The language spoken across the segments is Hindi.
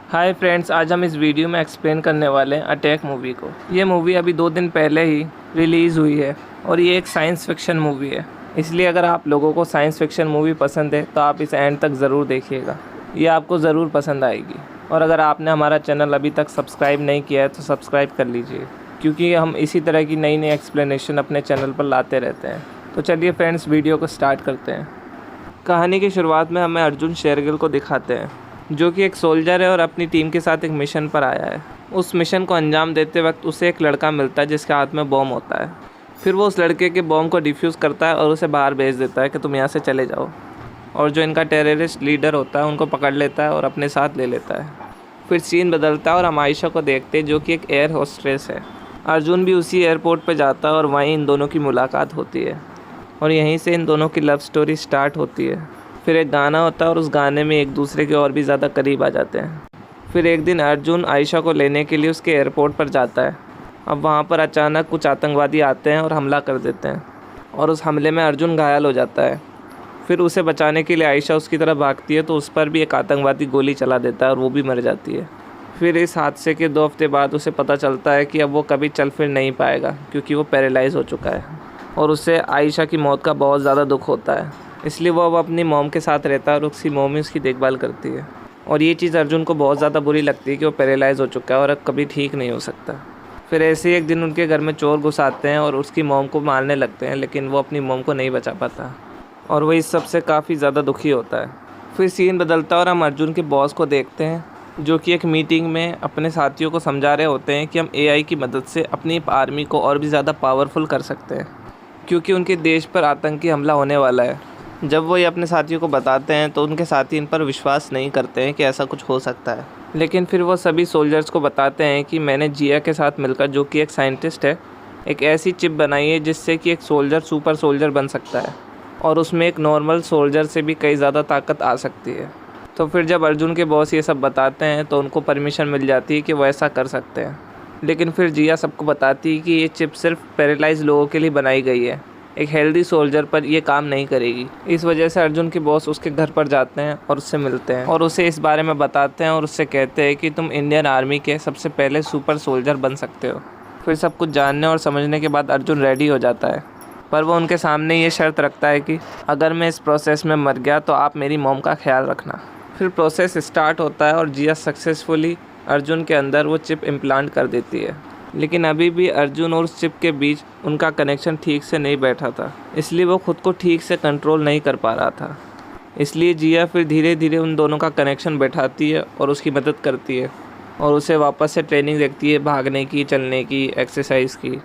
हाय फ्रेंड्स, आज हम इस वीडियो में एक्सप्लेन करने वाले हैं अटैक मूवी को। ये मूवी अभी 2 दिन पहले ही रिलीज़ हुई है और ये एक साइंस फिक्शन मूवी है। इसलिए अगर आप लोगों को साइंस फिक्शन मूवी पसंद है तो आप इसे एंड तक ज़रूर देखिएगा, ये आपको ज़रूर पसंद आएगी। और अगर आपने हमारा चैनल अभी तक सब्सक्राइब नहीं किया है तो सब्सक्राइब कर लीजिए, क्योंकि हम इसी तरह की नई नई एक्सप्लेनेशन अपने चैनल पर लाते रहते हैं। तो चलिए फ्रेंड्स, वीडियो को स्टार्ट करते हैं। कहानी की शुरुआत में हमें अर्जुन शेरगिल को दिखाते हैं, जो कि एक सोल्जर है और अपनी टीम के साथ एक मिशन पर आया है। उस मिशन को अंजाम देते वक्त उसे एक लड़का मिलता है जिसके हाथ में बॉम्ब होता है। फिर वो उस लड़के के बॉम्ब को डिफ्यूज़ करता है और उसे बाहर भेज देता है कि तुम यहाँ से चले जाओ। और जो इनका टेररिस्ट लीडर होता है उनको पकड़ लेता है और अपने साथ ले लेता है। फिर सीन बदलता है और हम आयशा को देखते हैं, जो कि एक एयर होस्ट्रेस है। अर्जुन भी उसी एयरपोर्ट पर जाता है और वहीं इन दोनों की मुलाकात होती है और यहीं से इन दोनों की लव स्टोरी स्टार्ट होती है। फिर एक गाना होता है और उस गाने में एक दूसरे के और भी ज़्यादा करीब आ जाते हैं। फिर एक दिन अर्जुन आयशा को लेने के लिए उसके एयरपोर्ट पर जाता है। अब वहाँ पर अचानक कुछ आतंकवादी आते हैं और हमला कर देते हैं और उस हमले में अर्जुन घायल हो जाता है। फिर उसे बचाने के लिए आयशा उसकी तरफ भागती है तो उस पर भी एक आतंकवादी गोली चला देता है और वो भी मर जाती है। फिर इस हादसे के 2 हफ्ते बाद उसे पता चलता है कि अब वो कभी चल फिर नहीं पाएगा, क्योंकि वो पैरालाइज़ हो चुका है और उसे आयशा की मौत का बहुत ज़्यादा दुख होता है। इसलिए वो अब अपनी मॉम के साथ रहता है और उसकी मॉम ही उसकी देखभाल करती है। और ये चीज़ अर्जुन को बहुत ज़्यादा बुरी लगती है कि वो पैरालाइज़ हो चुका है और अब कभी ठीक नहीं हो सकता। फिर ऐसे ही एक दिन उनके घर में चोर घुस आते हैं और उसकी मॉम को मारने लगते हैं, लेकिन वो अपनी मॉम को नहीं बचा पाता और वो इस सब से काफ़ी ज़्यादा दुखी होता है। फिर सीन बदलता है और हम अर्जुन के बॉस को देखते हैं, जो कि एक मीटिंग में अपने साथियों को समझा रहे होते हैं कि हम AI की मदद से अपनी आर्मी को और भी ज़्यादा पावरफुल कर सकते हैं, क्योंकि उनके देश पर आतंकी हमला होने वाला है। जब वो ये अपने साथियों को बताते हैं तो उनके साथी इन पर विश्वास नहीं करते हैं कि ऐसा कुछ हो सकता है। लेकिन फिर वो सभी सोल्जर्स को बताते हैं कि मैंने जिया के साथ मिलकर, जो कि एक साइंटिस्ट है, एक ऐसी चिप बनाई है जिससे कि एक सोल्जर सुपर सोल्जर बन सकता है और उसमें एक नॉर्मल सोल्जर से भी कई ज़्यादा ताकत आ सकती है। तो फिर जब अर्जुन के बॉस ये सब बताते हैं तो उनको परमिशन मिल जाती है कि वो ऐसा कर सकते हैं। लेकिन फिर जिया सबको बताती है कि ये चिप सिर्फ पैरालाइज लोगों के लिए बनाई गई है, एक हेल्दी सोल्जर पर ये काम नहीं करेगी। इस वजह से अर्जुन के बॉस उसके घर पर जाते हैं और उससे मिलते हैं और उसे इस बारे में बताते हैं और उससे कहते हैं कि तुम इंडियन आर्मी के सबसे पहले सुपर सोल्जर बन सकते हो। फिर सब कुछ जानने और समझने के बाद अर्जुन रेडी हो जाता है, पर वो उनके सामने ये शर्त रखता है कि अगर मैं इस प्रोसेस में मर गया तो आप मेरी मॉम का ख्याल रखना। फिर प्रोसेस स्टार्ट होता है और जिया सक्सेसफुली अर्जुन के अंदर वो चिप इम्प्लांट कर देती है। लेकिन अभी भी अर्जुन और उस चिप के बीच उनका कनेक्शन ठीक से नहीं बैठा था, इसलिए वो खुद को ठीक से कंट्रोल नहीं कर पा रहा था। इसलिए जिया फिर धीरे धीरे उन दोनों का कनेक्शन बैठाती है और उसकी मदद करती है और उसे वापस से ट्रेनिंग देती है, भागने की, चलने की, एक्सरसाइज की।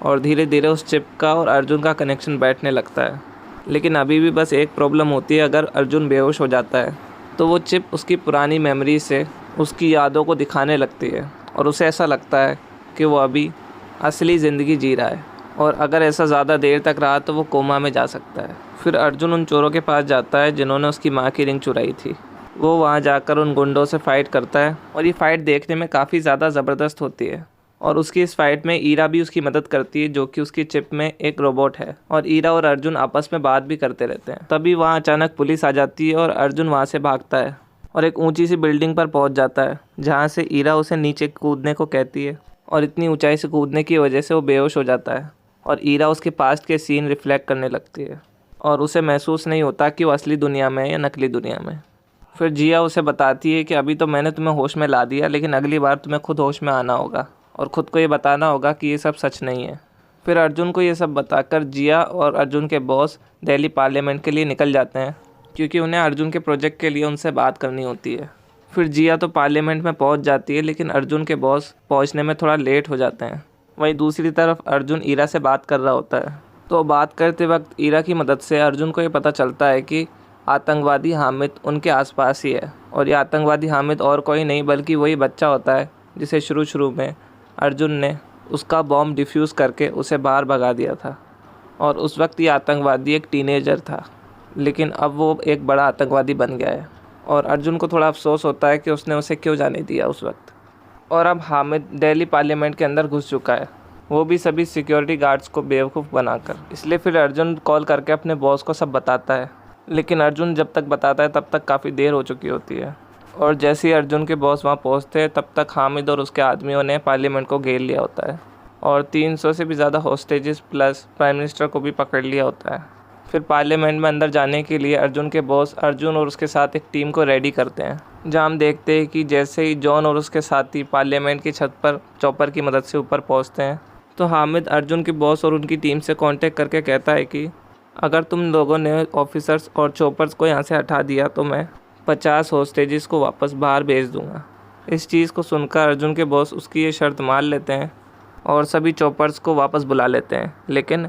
और धीरे धीरे उस चिप का और अर्जुन का कनेक्शन बैठने लगता है। लेकिन अभी भी बस एक प्रॉब्लम होती है, अगर अर्जुन बेहोश हो जाता है तो वो चिप उसकी पुरानी मेमोरी से उसकी यादों को दिखाने लगती है और उसे ऐसा लगता है कि वो अभी असली ज़िंदगी जी रहा है और अगर ऐसा ज़्यादा देर तक रहा तो वो कोमा में जा सकता है। फिर अर्जुन उन चोरों के पास जाता है जिन्होंने उसकी माँ की रिंग चुराई थी। वो वहाँ जाकर उन गुंडों से फ़ाइट करता है और ये फ़ाइट देखने में काफ़ी ज़्यादा ज़बरदस्त होती है। और उसकी इस फाइट में ईरा भी उसकी मदद करती है, जो कि उसकी चिप में एक रोबोट है। और ईरा और अर्जुन आपस में बात भी करते रहते हैं। तभी वहाँ अचानक पुलिस आ जाती है और अर्जुन वहाँ से भागता है और एक ऊंची सी बिल्डिंग पर पहुँच जाता है, जहाँ से ईरा उसे नीचे कूदने को कहती है और इतनी ऊंचाई से कूदने की वजह से वो बेहोश हो जाता है और ईरा उसके पास्ट के सीन रिफ्लेक्ट करने लगती है और उसे महसूस नहीं होता कि वो असली दुनिया में है या नकली दुनिया में। फिर जिया उसे बताती है कि अभी तो मैंने तुम्हें होश में ला दिया, लेकिन अगली बार तुम्हें खुद होश में आना होगा और ख़ुद को ये बताना होगा कि ये सब सच नहीं है। फिर अर्जुन को ये सब बताकर जिया और अर्जुन के बॉस दिल्ली पार्लियामेंट के लिए निकल जाते हैं, क्योंकि उन्हें अर्जुन के प्रोजेक्ट के लिए उनसे बात करनी होती है। फिर जिया तो पार्लियामेंट में पहुंच जाती है, लेकिन अर्जुन के बॉस पहुंचने में थोड़ा लेट हो जाते हैं। वहीं दूसरी तरफ अर्जुन ईरा से बात कर रहा होता है, तो बात करते वक्त ईरा की मदद से अर्जुन को ये पता चलता है कि आतंकवादी हामिद उनके आसपास ही है और ये आतंकवादी हामिद और कोई नहीं बल्कि वही बच्चा होता है जिसे शुरू में अर्जुन ने उसका बॉम्ब डिफ्यूज़ करके उसे बाहर भगा दिया था। और उस वक्त ये आतंकवादी एक टीनेजर था, लेकिन अब वो एक बड़ा आतंकवादी बन गया है और अर्जुन को थोड़ा अफसोस होता है कि उसने उसे क्यों जाने दिया उस वक्त। और अब हामिद दिल्ली पार्लियामेंट के अंदर घुस चुका है, वो भी सभी सिक्योरिटी गार्ड्स को बेवकूफ़ बनाकर। इसलिए फिर अर्जुन कॉल करके अपने बॉस को सब बताता है, लेकिन अर्जुन जब तक बताता है तब तक काफ़ी देर हो चुकी होती है और जैसे ही अर्जुन के बॉस वहाँ पहुँचते हैं तब तक हामिद और उसके आदमियों ने पार्लियामेंट को घेर लिया होता है और 300 से भी ज़्यादा हॉस्टेजेस प्लस प्राइम मिनिस्टर को भी पकड़ लिया होता है। फिर पार्लियामेंट में अंदर जाने के लिए अर्जुन के बॉस अर्जुन और उसके साथ एक टीम को रेडी करते हैं, जहाँ हम देखते हैं कि जैसे ही जॉन और उसके साथी पार्लियामेंट की छत पर चॉपर की मदद से ऊपर पहुँचते हैं तो हामिद अर्जुन के बॉस और उनकी टीम से कांटेक्ट करके कहता है कि अगर तुम लोगों ने ऑफिसर्स और चॉपर्स को यहाँ से हटा दिया तो मैं 50 हॉस्टेजेस को वापस बाहर भेज दूँगा। इस चीज़ को सुनकर अर्जुन के बॉस उसकी ये शर्त मान लेते हैं और सभी चॉपर्स को वापस बुला लेते हैं, लेकिन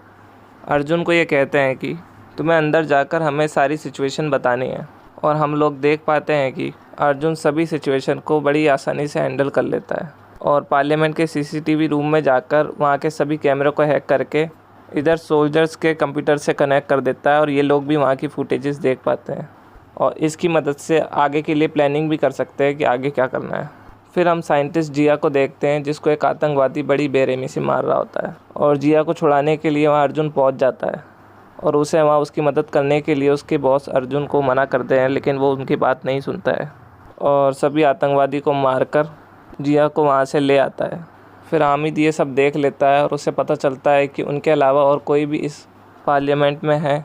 अर्जुन को ये कहते हैं कि तुम्हें अंदर जाकर हमें सारी सिचुएशन बतानी है। और हम लोग देख पाते हैं कि अर्जुन सभी सिचुएशन को बड़ी आसानी से हैंडल कर लेता है और पार्लियामेंट के सीसीटीवी रूम में जाकर वहाँ के सभी कैमरों को हैक करके इधर सोल्जर्स के कंप्यूटर से कनेक्ट कर देता है और ये लोग भी वहाँ की फुटेजेस देख पाते हैं और इसकी मदद से आगे के लिए प्लानिंग भी कर सकते हैं कि आगे क्या करना है। फिर हम साइंटिस्ट जिया को देखते हैं जिसको एक आतंकवादी बड़ी बेरहमी से मार रहा होता है और जिया को छुड़ाने के लिए वहाँ अर्जुन पहुँच जाता है और उसे वहाँ उसकी मदद करने के लिए उसके बॉस अर्जुन को मना करते हैं, लेकिन वो उनकी बात नहीं सुनता है और सभी आतंकवादी को मारकर जिया को वहाँ से ले आता है। फिर हामिद ये सब देख लेता है और उसे पता चलता है कि उनके अलावा और कोई भी इस पार्लियामेंट में है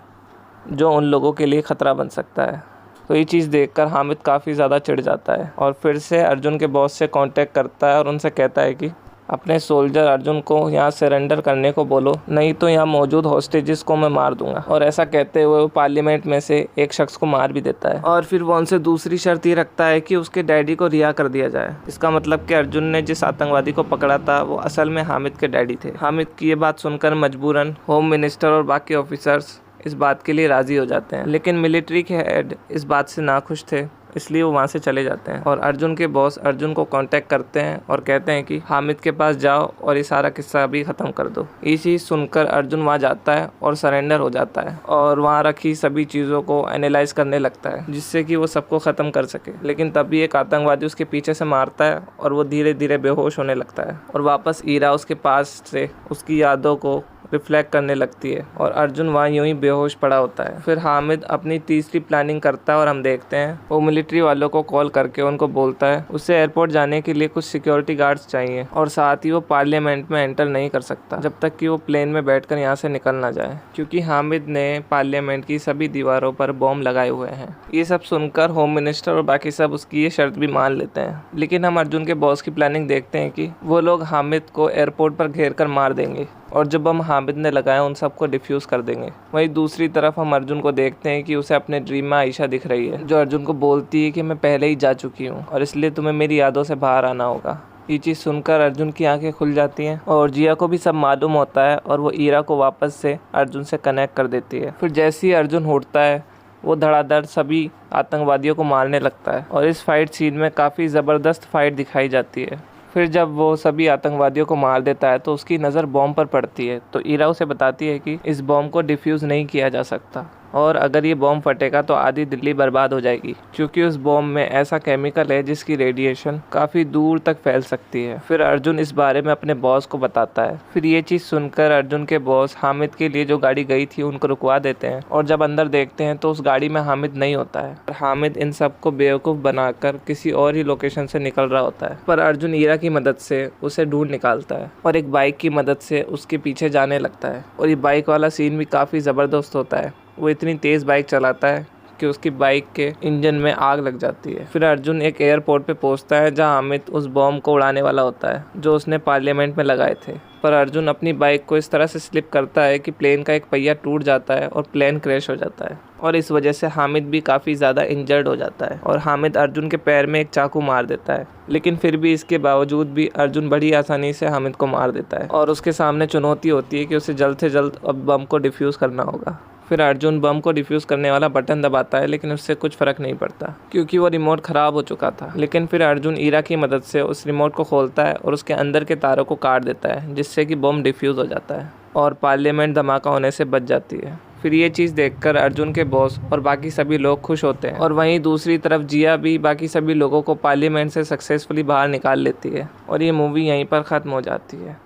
जो उन लोगों के लिए ख़तरा बन सकता है। तो ये चीज़ देखकर हामिद काफ़ी ज़्यादा चिढ़ जाता है और फिर से अर्जुन के बॉस से कांटेक्ट करता है और उनसे कहता है कि अपने सोल्जर अर्जुन को यहाँ सरेंडर करने को बोलो, नहीं तो यहाँ मौजूद हॉस्टेजेस को मैं मार दूंगा। और ऐसा कहते हुए वो पार्लियामेंट में से एक शख्स को मार भी देता है और फिर वो उनसे दूसरी शर्त ये रखता है कि उसके डैडी को रिहा कर दिया जाए। इसका मतलब कि अर्जुन ने जिस आतंकवादी को पकड़ा था वो असल में हामिद के डैडी थे। हामिद की ये बात सुनकर मजबूरन होम मिनिस्टर और बाकी ऑफिसर्स इस बात के लिए राज़ी हो जाते हैं, लेकिन मिलिट्री के हेड इस बात से नाखुश थे, इसलिए वो वहाँ से चले जाते हैं और अर्जुन के बॉस अर्जुन को कांटेक्ट करते हैं और कहते हैं कि हामिद के पास जाओ और ये सारा किस्सा भी ख़त्म कर दो। ये चीज़ सुनकर अर्जुन वहाँ जाता है और सरेंडर हो जाता है और वहाँ रखी सभी चीज़ों को एनालाइज करने लगता है जिससे कि वो सबको ख़त्म कर सके। लेकिन तभी एक आतंकवादी उसके पीछे से मारता है और वो धीरे धीरे बेहोश होने लगता है और वापस ईरा उसके पास से उसकी यादों को रिफ्लेक्ट करने लगती है और अर्जुन वहाँ यूं ही बेहोश पड़ा होता है। फिर हामिद अपनी तीसरी प्लानिंग करता है और हम देखते हैं वो मिलिट्री वालों को कॉल करके उनको बोलता है उसे एयरपोर्ट जाने के लिए कुछ सिक्योरिटी गार्ड्स चाहिए और साथ ही वो पार्लियामेंट में एंटर नहीं कर सकता जब तक कि वो प्लेन में बैठकर यहाँ से निकल ना जाए, क्योंकि हामिद ने पार्लियामेंट की सभी दीवारों पर बॉम्ब लगाए हुए हैं। ये सब सुनकर होम मिनिस्टर और बाकी सब उसकी ये शर्त भी मान लेते हैं, लेकिन हम अर्जुन के बॉस की प्लानिंग देखते हैं कि वो लोग हामिद को एयरपोर्ट पर घेर कर मार देंगे और जब हम हामिद ने लगाया उन सबको डिफ्यूज़ कर देंगे। वहीं दूसरी तरफ हम अर्जुन को देखते हैं कि उसे अपने ड्रीम में आयशा दिख रही है जो अर्जुन को बोलती है कि मैं पहले ही जा चुकी हूँ और इसलिए तुम्हें मेरी यादों से बाहर आना होगा। ये चीज़ सुनकर अर्जुन की आंखें खुल जाती हैं और जिया को भी सब मालूम होता है और वो ईरा को वापस से अर्जुन से कनेक्ट कर देती है। फिर जैसे ही अर्जुन उठता है वो धड़ाधड़ सभी आतंकवादियों को मारने लगता है और इस फाइट सीन में काफ़ी ज़बरदस्त फाइट दिखाई जाती है। फिर जब वो सभी आतंकवादियों को मार देता है तो उसकी नज़र बॉम्ब पर पड़ती है, तो ईरा उसे बताती है कि इस बॉम्ब को डिफ्यूज़ नहीं किया जा सकता और अगर ये बॉम्ब फटेगा तो आधी दिल्ली बर्बाद हो जाएगी, क्योंकि उस बॉम्ब में ऐसा केमिकल है जिसकी रेडिएशन काफ़ी दूर तक फैल सकती है। फिर अर्जुन इस बारे में अपने बॉस को बताता है। फिर ये चीज़ सुनकर अर्जुन के बॉस हामिद के लिए जो गाड़ी गई थी उनको रुकवा देते हैं और जब अंदर देखते हैं तो उस गाड़ी में हामिद नहीं होता है। हामिद इन सबको बेवकूफ़ बनाकर किसी और ही लोकेशन से निकल रहा होता है, पर अर्जुन ईरा की मदद से उसे ढूंढ निकालता है और एक बाइक की मदद से उसके पीछे जाने लगता है। और ये बाइक वाला सीन भी काफ़ी ज़बरदस्त होता है। वो इतनी तेज़ बाइक चलाता है कि उसकी बाइक के इंजन में आग लग जाती है। फिर अर्जुन एक एयरपोर्ट पे पहुंचता है जहां हामिद उस बॉम्ब को उड़ाने वाला होता है जो उसने पार्लियामेंट में लगाए थे, पर अर्जुन अपनी बाइक को इस तरह से स्लिप करता है कि प्लेन का एक पहिया टूट जाता है और प्लेन क्रैश हो जाता है और इस वजह से हामिद भी काफ़ी ज़्यादा इंजर्ड हो जाता है और हामिद अर्जुन के पैर में एक चाकू मार देता है। लेकिन फिर भी इसके बावजूद भी अर्जुन बड़ी आसानी से हामिद को मार देता है और उसके सामने चुनौती होती है कि उसे जल्द से जल्द अब बम को डिफ्यूज़ करना होगा। फिर अर्जुन बम को डिफ्यूज़ करने वाला बटन दबाता है, लेकिन उससे कुछ फ़र्क नहीं पड़ता क्योंकि वो रिमोट ख़राब हो चुका था। लेकिन फिर अर्जुन ईरा की मदद से उस रिमोट को खोलता है और उसके अंदर के तारों को काट देता है, जिससे कि बम डिफ्यूज़ हो जाता है और पार्लियामेंट धमाका होने से बच जाती है। फिर ये चीज़ देखकर अर्जुन के बॉस और बाकी सभी लोग खुश होते हैं और वहीं दूसरी तरफ जिया भी बाकी सभी लोगों को पार्लियामेंट से सक्सेसफुली बाहर निकाल लेती है और ये मूवी यहीं पर ख़त्म हो जाती है।